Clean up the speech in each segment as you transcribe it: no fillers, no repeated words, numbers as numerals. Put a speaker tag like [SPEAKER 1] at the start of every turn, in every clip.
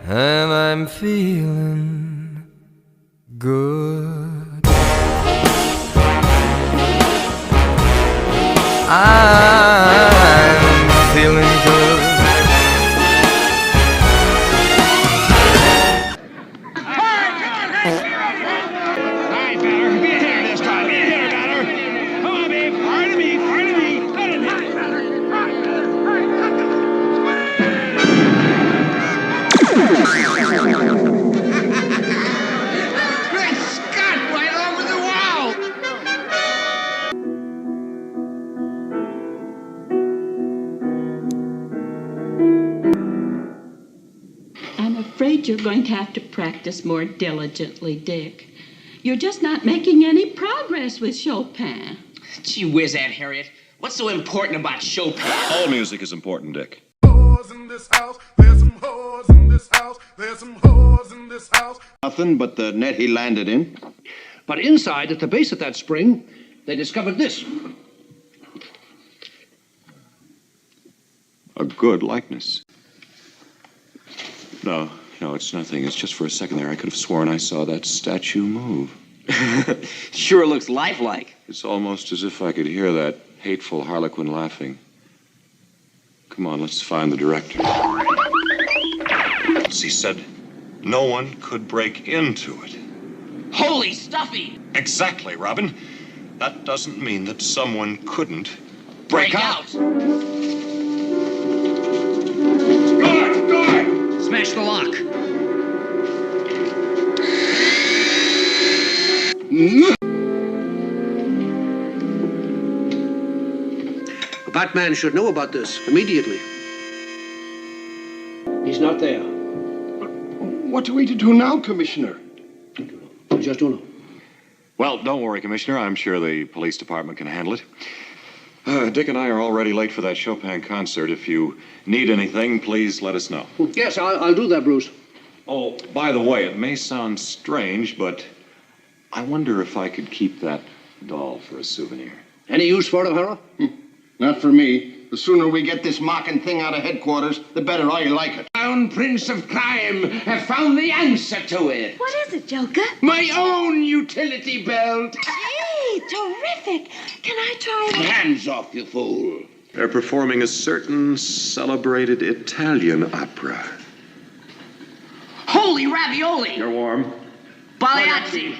[SPEAKER 1] and I'm feeling good. I'm feeling good.
[SPEAKER 2] I'm afraid you're going to have to practice more diligently, Dick. You're just not making any progress with Chopin.
[SPEAKER 3] Gee whiz, Aunt Harriet. What's so important about Chopin?
[SPEAKER 4] All music is important, Dick.
[SPEAKER 5] In this house, there's some whores in this house, there's some whores in this house.
[SPEAKER 6] Nothing but the net he landed in.
[SPEAKER 7] But inside, at the base of that spring, they discovered this.
[SPEAKER 4] A good likeness. No, it's nothing. It's just for a second there. I could have sworn I saw that statue move.
[SPEAKER 3] Sure looks lifelike.
[SPEAKER 4] It's almost as if I could hear that hateful harlequin laughing. Come on, let's find the director. He said no one could break into it.
[SPEAKER 3] Holy stuffy!
[SPEAKER 4] Exactly, Robin. That doesn't mean that someone couldn't break out.
[SPEAKER 3] Guard! Smash the lock.
[SPEAKER 7] Batman should know about this immediately. He's not there.
[SPEAKER 6] What are we to do now, Commissioner?
[SPEAKER 7] I just don't know.
[SPEAKER 4] Well, don't worry, Commissioner. I'm sure the police department can handle it. Dick and I are already late for that Chopin concert. If you need anything, please let us know.
[SPEAKER 7] Yes, I'll do that, Bruce.
[SPEAKER 4] Oh, by the way, it may sound strange, but I wonder if I could keep that doll for a souvenir.
[SPEAKER 7] Any use for it, O'Hara?
[SPEAKER 6] Not for me. The sooner we get this mocking thing out of headquarters, the better I like it.
[SPEAKER 3] Crown Prince of Crime have found the answer to it.
[SPEAKER 8] What is it, Joker?
[SPEAKER 3] My own utility belt.
[SPEAKER 8] Hey, terrific. Can I try it?
[SPEAKER 3] Hands off, you fool.
[SPEAKER 4] They're performing a certain celebrated Italian opera.
[SPEAKER 3] Holy ravioli.
[SPEAKER 4] You're warm.
[SPEAKER 3] Pagliacci.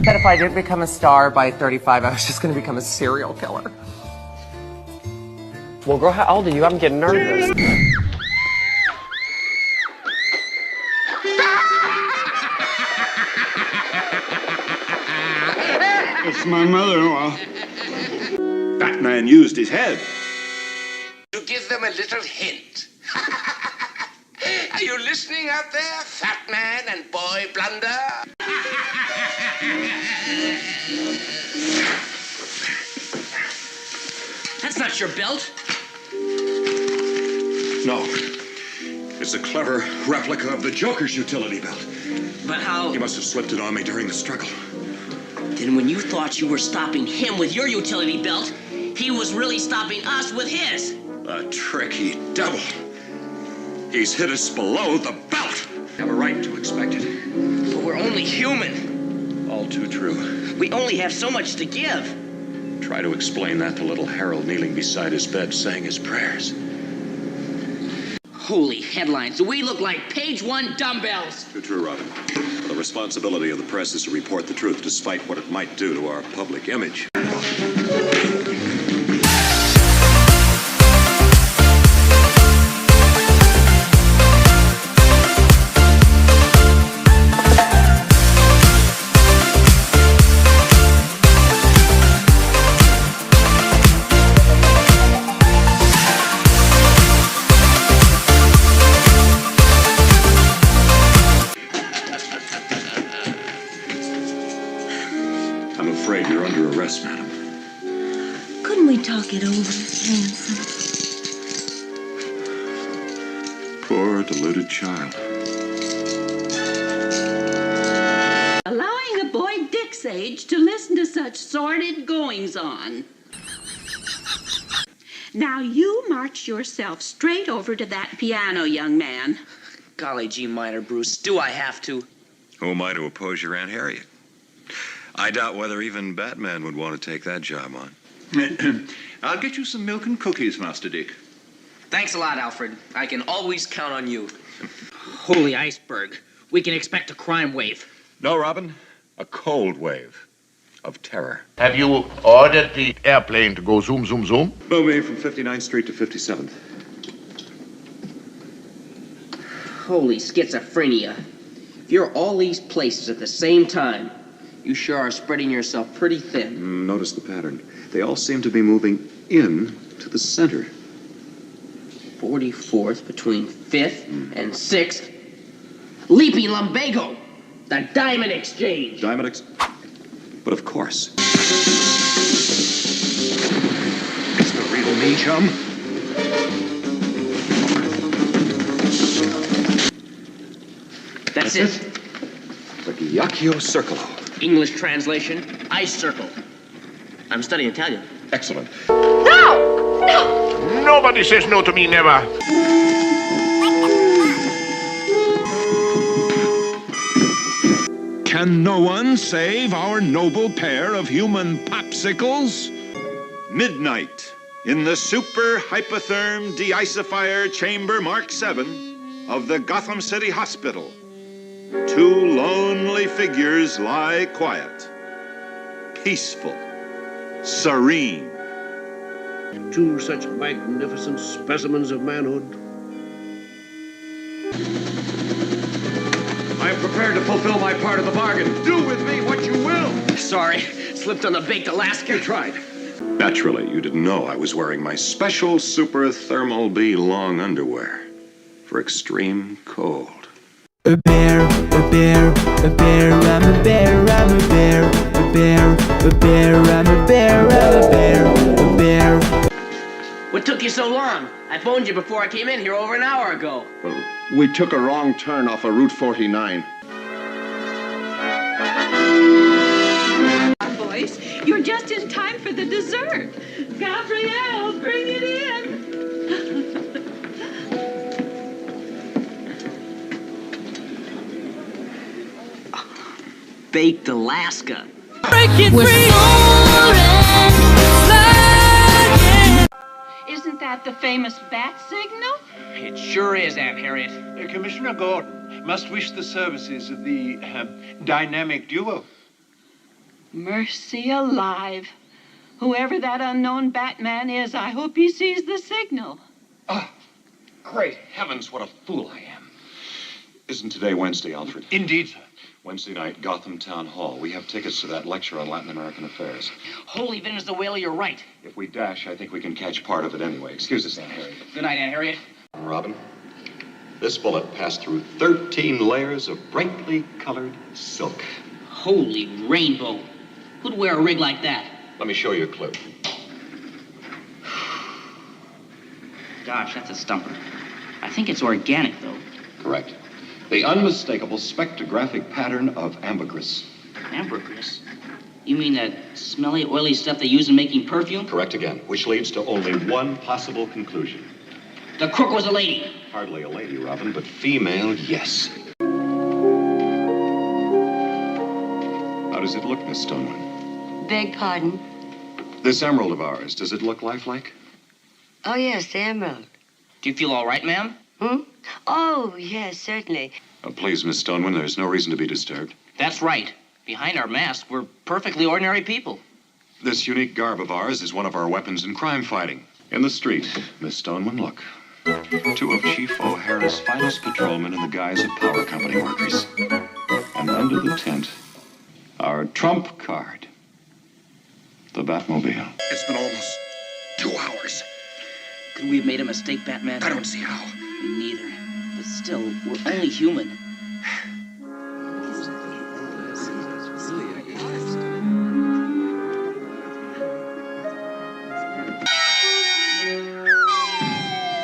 [SPEAKER 9] That if I didn't become a star by 35, I was just going to become a serial killer. Well, girl, how old are you? I'm getting nervous.
[SPEAKER 6] It's my mother-in-law.
[SPEAKER 4] Batman used his head.
[SPEAKER 3] To give them a little hint. Are you listening out there, fat man and boy blunder? That's not your belt.
[SPEAKER 4] No. It's a clever replica of the Joker's utility belt.
[SPEAKER 3] But how?
[SPEAKER 4] He must have slipped it on me during the struggle.
[SPEAKER 3] Then when you thought you were stopping him with your utility belt, he was really stopping us with his.
[SPEAKER 4] A tricky devil. He's hit us below the belt. We have a right to expect it.
[SPEAKER 3] But we're only human.
[SPEAKER 4] All too true.
[SPEAKER 3] We only have so much to give.
[SPEAKER 4] Try to explain that to little Harold kneeling beside his bed saying his prayers.
[SPEAKER 3] Holy headlines. We look like page one dumbbells.
[SPEAKER 4] Too true, Robin. The responsibility of the press is to report the truth despite what it might do to our public image. I'm afraid you're under arrest, madam.
[SPEAKER 8] Couldn't we talk it over, handsome?
[SPEAKER 4] Poor deluded child.
[SPEAKER 2] Allowing a boy Dick's age to listen to such sordid goings-on. Now you march yourself straight over to that piano, young man.
[SPEAKER 10] Golly gee minor, Bruce. Do I have to?
[SPEAKER 4] Who am I to oppose your Aunt Harriet? I doubt whether even Batman would want to take that job on.
[SPEAKER 11] I'll get you some milk and cookies, Master Dick.
[SPEAKER 10] Thanks a lot, Alfred. I can always count on you. Holy iceberg. We can expect a crime wave.
[SPEAKER 4] No, Robin. A cold wave of terror.
[SPEAKER 12] Have you ordered the airplane to go zoom, zoom, zoom?
[SPEAKER 4] Moving from 59th Street to 57th.
[SPEAKER 10] Holy schizophrenia. If you're all these places at the same time, you sure are spreading yourself pretty thin.
[SPEAKER 4] Notice the pattern. They all seem to be moving in to the center.
[SPEAKER 10] 44th between 5th and 6th. Leaping Lumbago! The Diamond Exchange!
[SPEAKER 4] But of course.
[SPEAKER 11] It's the real me, chum.
[SPEAKER 10] That's it.
[SPEAKER 4] The Ghiaccio Circolo.
[SPEAKER 10] English translation, ice circle. I'm studying Italian.
[SPEAKER 4] Excellent.
[SPEAKER 8] No! No!
[SPEAKER 12] Nobody says no to me, never.
[SPEAKER 11] Can no one save our noble pair of human popsicles? Midnight in the super hypotherm deicifier chamber Mark 7 of the Gotham City Hospital. Two lonely figures lie quiet, peaceful, serene.
[SPEAKER 7] Two such magnificent specimens of manhood.
[SPEAKER 4] I am prepared to fulfill my part of the bargain. Do with me what you will.
[SPEAKER 10] Sorry, slipped on the baked Alaska.
[SPEAKER 4] You tried. Naturally, you didn't know I was wearing my special Super Thermal B long underwear for extreme cold.
[SPEAKER 1] A bear, a bear, a bear, I'm a bear, I'm a bear, a bear, a bear, I'm a bear, I'm a bear, a bear.
[SPEAKER 10] What took you so long? I phoned you before I came in here over an hour ago.
[SPEAKER 6] Well, we took a wrong turn off of Route 49.
[SPEAKER 2] Boys, you're just in time for the dessert. Gabrielle, bring it in.
[SPEAKER 10] Baked Alaska.
[SPEAKER 2] Isn't that the famous bat signal?
[SPEAKER 10] It sure is, Aunt Harriet.
[SPEAKER 11] Commissioner Gordon must wish the services of the dynamic duo.
[SPEAKER 2] Mercy alive. Whoever that unknown Batman is, I hope he sees the signal.
[SPEAKER 4] Great heavens, what a fool I am. Isn't today Wednesday, Alfred?
[SPEAKER 11] Indeed, sir.
[SPEAKER 4] Wednesday night, Gotham Town Hall. We have tickets to that lecture on Latin American affairs.
[SPEAKER 10] Holy Venezuela, you're right.
[SPEAKER 4] If we dash, I think we can catch part of it anyway. Excuse us, Aunt Harriet.
[SPEAKER 10] Good night, Aunt Harriet.
[SPEAKER 4] Robin, this bullet passed through 13 layers of brightly colored silk.
[SPEAKER 10] Holy rainbow. Who'd wear a rig like that?
[SPEAKER 4] Let me show you a clue.
[SPEAKER 10] Gosh, that's a stumper. I think it's organic, though.
[SPEAKER 4] Correct. The unmistakable spectrographic pattern of ambergris.
[SPEAKER 10] Ambergris? You mean that smelly, oily stuff they use in making perfume?
[SPEAKER 4] Correct again, which leads to only one possible conclusion.
[SPEAKER 10] The crook was a lady.
[SPEAKER 4] Hardly a lady, Robin, but female, yes. How does it look, Miss Stoneman?
[SPEAKER 8] Beg pardon?
[SPEAKER 4] This emerald of ours, does it look lifelike?
[SPEAKER 8] Oh, yes, the emerald.
[SPEAKER 10] Do you feel all right, ma'am?
[SPEAKER 8] Oh, yes, certainly.
[SPEAKER 4] Please, Miss Stoneman, there's no reason to be disturbed.
[SPEAKER 10] That's right. Behind our masks, we're perfectly ordinary people.
[SPEAKER 4] This unique garb of ours is one of our weapons in crime fighting. In the street, Miss Stoneman, look. Two of Chief O'Hara's finest patrolmen in the guise of power company workers. And under the tent, our trump card, the Batmobile.
[SPEAKER 3] It's been almost 2 hours.
[SPEAKER 10] Could we have made a mistake, Batman?
[SPEAKER 3] I don't see how.
[SPEAKER 10] Me neither. But still, we're only human.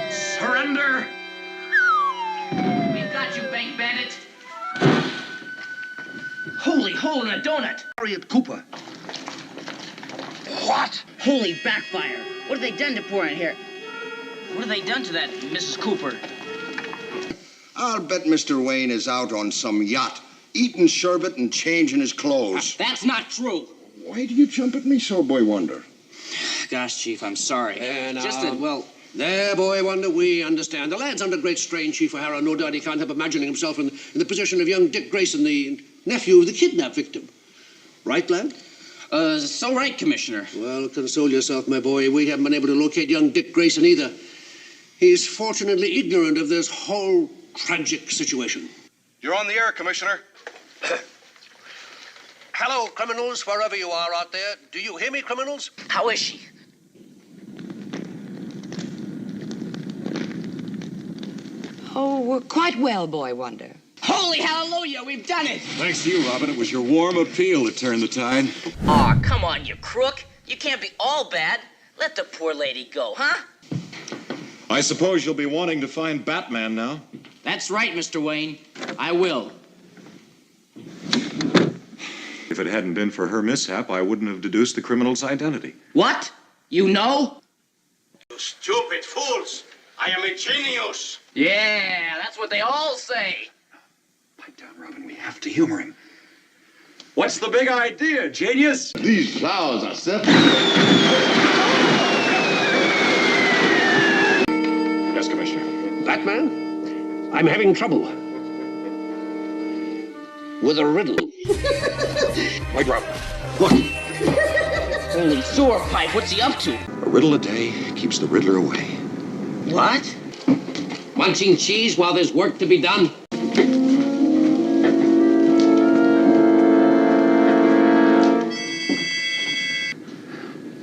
[SPEAKER 3] Surrender!
[SPEAKER 10] We've got you, bank bandit. Holy hole in a donut.
[SPEAKER 3] Harriet Cooper. What?
[SPEAKER 10] Holy backfire! What have they done to poor Aunt Harriet? What have they done to that Mrs. Cooper?
[SPEAKER 6] I'll bet Mr. Wayne is out on some yacht, eating sherbet and changing his clothes.
[SPEAKER 10] That's not true.
[SPEAKER 6] Why do you jump at me so, Boy Wonder?
[SPEAKER 10] Gosh, Chief, I'm sorry. Just that, well...
[SPEAKER 7] There, Boy Wonder, we understand. The lad's under great strain, Chief O'Hara. No doubt he can't help imagining himself in the position of young Dick Grayson, the nephew of the kidnap victim. Right, lad?
[SPEAKER 10] So right, Commissioner.
[SPEAKER 7] Well, console yourself, my boy. We haven't been able to locate young Dick Grayson either. He's fortunately ignorant of this whole tragic situation.
[SPEAKER 13] You're on the air, Commissioner.
[SPEAKER 7] Hello, criminals, wherever you are out there. Do you hear me, criminals?
[SPEAKER 10] How is she?
[SPEAKER 14] Oh, we're quite well, Boy Wonder.
[SPEAKER 10] Holy hallelujah, we've done it!
[SPEAKER 11] Thanks to you, Robin. It was your warm appeal that turned the tide.
[SPEAKER 10] Aw, come on, you crook. You can't be all bad. Let the poor lady go, huh?
[SPEAKER 11] I suppose you'll be wanting to find Batman now.
[SPEAKER 10] That's right, Mr. Wayne. I will.
[SPEAKER 4] If it hadn't been for her mishap, I wouldn't have deduced the criminal's identity.
[SPEAKER 10] What? You know?
[SPEAKER 13] You stupid fools! I am a genius!
[SPEAKER 10] Yeah, that's what they all say.
[SPEAKER 4] Pipe down, Robin. We have to humor him. What's the big idea, genius?
[SPEAKER 6] These flowers are set.
[SPEAKER 4] Yes, Commissioner.
[SPEAKER 7] Batman, I'm having trouble with a riddle.
[SPEAKER 4] Wait, Robin.
[SPEAKER 7] What?
[SPEAKER 10] Holy sewer pipe, what's he up to?
[SPEAKER 4] A riddle a day keeps the Riddler away.
[SPEAKER 10] What?
[SPEAKER 7] Munching cheese while there's work to be done?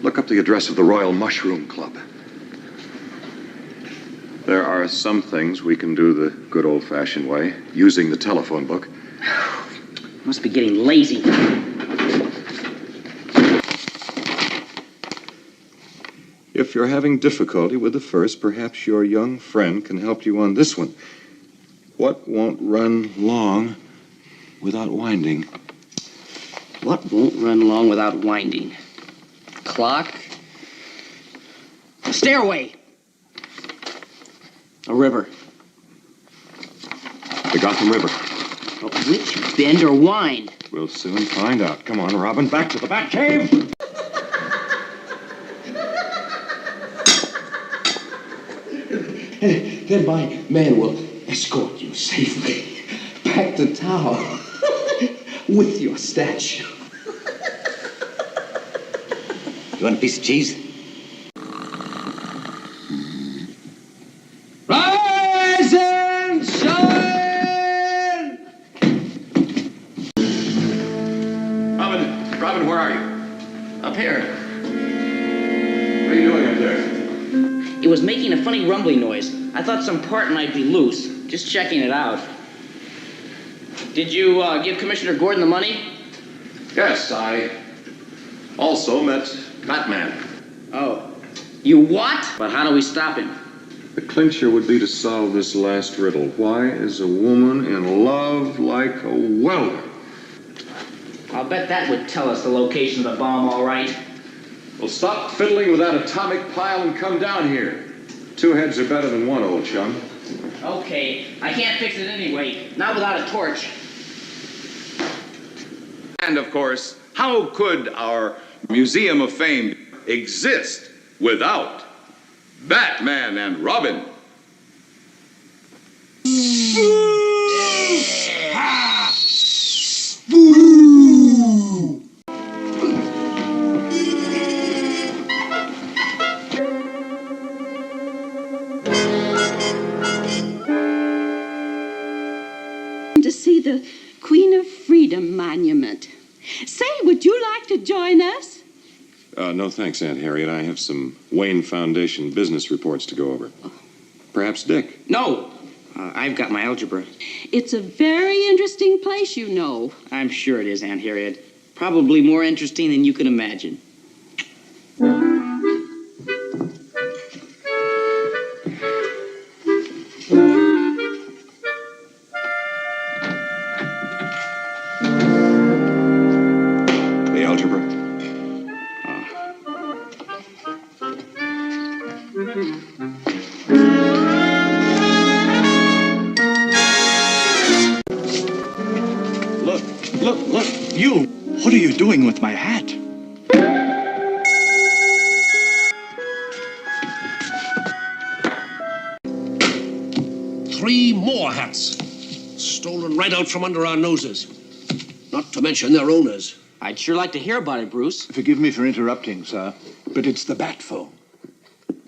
[SPEAKER 4] Look up the address of the Royal Mushroom Club. There are some things we can do the good old-fashioned way, using the telephone book.
[SPEAKER 10] Must be getting lazy.
[SPEAKER 4] If you're having difficulty with the first, perhaps your young friend can help you on this one. What won't run long without winding?
[SPEAKER 10] What won't run long without winding? Clock? A stairway. A river.
[SPEAKER 4] The Gotham River.
[SPEAKER 10] But which bend or wind?
[SPEAKER 4] We'll soon find out. Come on, Robin, back to the Batcave.
[SPEAKER 15] Then my man will escort you safely back to town with your statue. You want a piece of cheese? Rise and shine!
[SPEAKER 4] Robin, where are you?
[SPEAKER 10] Up here.
[SPEAKER 4] What are you doing up there?
[SPEAKER 10] It was making a funny rumbling noise. I thought some part might be loose. Just checking it out. Did you give Commissioner Gordon the money?
[SPEAKER 4] Yes, I also met Batman.
[SPEAKER 10] Oh. You what? But how do we stop him?
[SPEAKER 4] The clincher would be to solve this last riddle. Why is a woman in love like a welder?
[SPEAKER 10] I'll bet that would tell us the location of the bomb, all right.
[SPEAKER 4] Well, stop fiddling with that atomic pile and come down here. Two heads are better than one, old chum.
[SPEAKER 10] Okay, I can't fix it anyway. Not without a torch.
[SPEAKER 13] And of course, how could our Museum of Fame exist without Batman and Robin?
[SPEAKER 2] To see the Queen of Freedom Monument. Say, would you like to join us?
[SPEAKER 4] No thanks, Aunt Harriet. I have some Wayne Foundation business reports to go over. Perhaps Dick.
[SPEAKER 10] No! I've got my algebra.
[SPEAKER 2] It's a very interesting place, you know.
[SPEAKER 10] I'm sure it is, Aunt Harriet. Probably more interesting than you can imagine.
[SPEAKER 16] Look, you! What are you doing with my hat?
[SPEAKER 7] Three more hats. Stolen right out from under our noses. Not to mention their owners.
[SPEAKER 10] I'd sure like to hear about it, Bruce.
[SPEAKER 16] Forgive me for interrupting, sir, but it's the bat phone.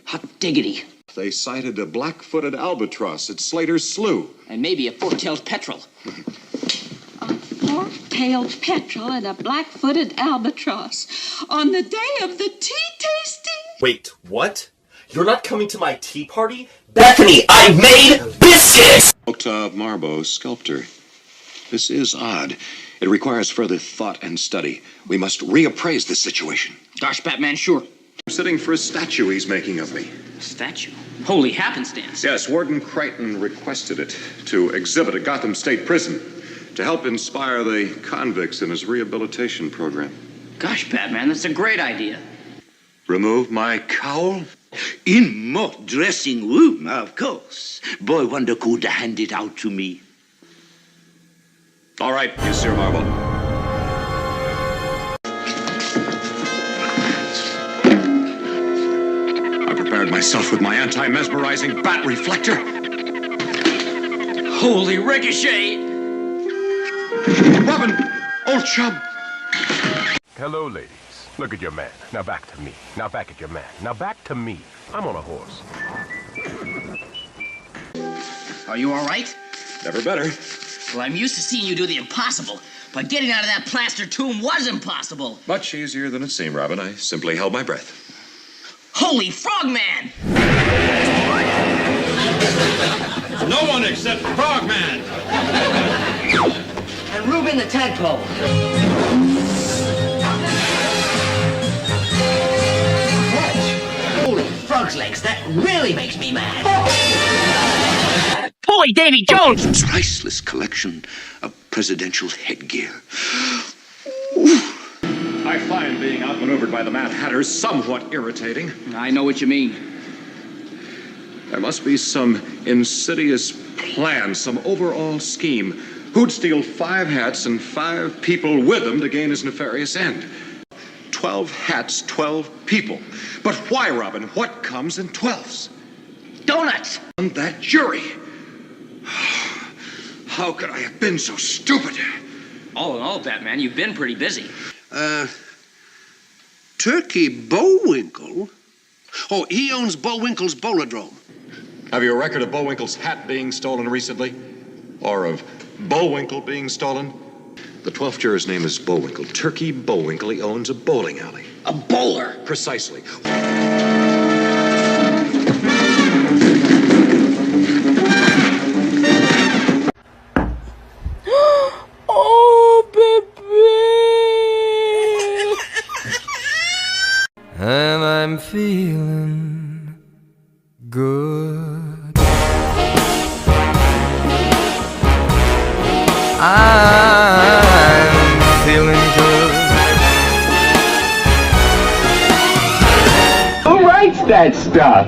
[SPEAKER 10] Hot diggity.
[SPEAKER 4] They sighted a black-footed albatross at Slater's Slough.
[SPEAKER 10] And maybe a fork-tailed petrel.
[SPEAKER 2] A fork-tailed petrel and a black-footed albatross on the day of the tea tasting?
[SPEAKER 17] Wait, what? You're not coming to my tea party? Bethany, I made biscuits!
[SPEAKER 4] Octave Marbeau, sculptor. This is odd. It requires further thought and study. We must reappraise this situation.
[SPEAKER 10] Gosh, Batman, sure.
[SPEAKER 4] I'm sitting for a statue he's making of me.
[SPEAKER 10] A statue? Holy happenstance.
[SPEAKER 4] Yes, Warden Crichton requested it to exhibit at Gotham State Prison to help inspire the convicts in his rehabilitation program.
[SPEAKER 10] Gosh, Batman, that's a great idea.
[SPEAKER 4] Remove my cowl?
[SPEAKER 18] In my dressing room, of course. Boy Wonder could hand it out to me.
[SPEAKER 4] All right, you, Sir Marble. I prepared myself with my anti-mesmerizing bat reflector.
[SPEAKER 10] Holy ricochet!
[SPEAKER 4] Robin! Old chum!
[SPEAKER 19] Hello, ladies. Look at your man. Now back to me. Now back at your man. Now back to me. I'm on a horse.
[SPEAKER 10] Are you all right?
[SPEAKER 4] Never better.
[SPEAKER 10] Well, I'm used to seeing you do the impossible, but getting out of that plaster tomb was impossible.
[SPEAKER 4] Much easier than it seemed, Robin. I simply held my breath.
[SPEAKER 10] Holy Frogman!
[SPEAKER 20] No one except Frogman!
[SPEAKER 10] And Reuben the Tadpole. Holy frog's legs, that really makes me mad. Holy Davy Jones!
[SPEAKER 18] Priceless collection of presidential headgear.
[SPEAKER 4] I find being outmaneuvered by the Mad Hatter somewhat irritating.
[SPEAKER 10] I know what you mean.
[SPEAKER 4] There must be some insidious plan, some overall scheme. Who'd steal 5 hats and 5 people with him to gain his nefarious end? 12 hats, 12 people. But why, Robin? What comes in 12s?
[SPEAKER 10] Donuts!
[SPEAKER 4] And that jury. How could I have been so stupid?
[SPEAKER 10] All in all, Batman, you've been pretty busy.
[SPEAKER 7] Turkey Bullwinkle? Oh, he owns Bullwinkle's Bowladrome.
[SPEAKER 4] Have you a record of Bullwinkle's hat being stolen recently? Or of Bullwinkle being stolen? The 12th juror's name is Bullwinkle. Turkey Bullwinkle. He owns a bowling alley.
[SPEAKER 10] A bowler?
[SPEAKER 4] Precisely.
[SPEAKER 1] Oh, baby. And I'm feeling good. I'm feeling good.
[SPEAKER 15] Who writes that stuff?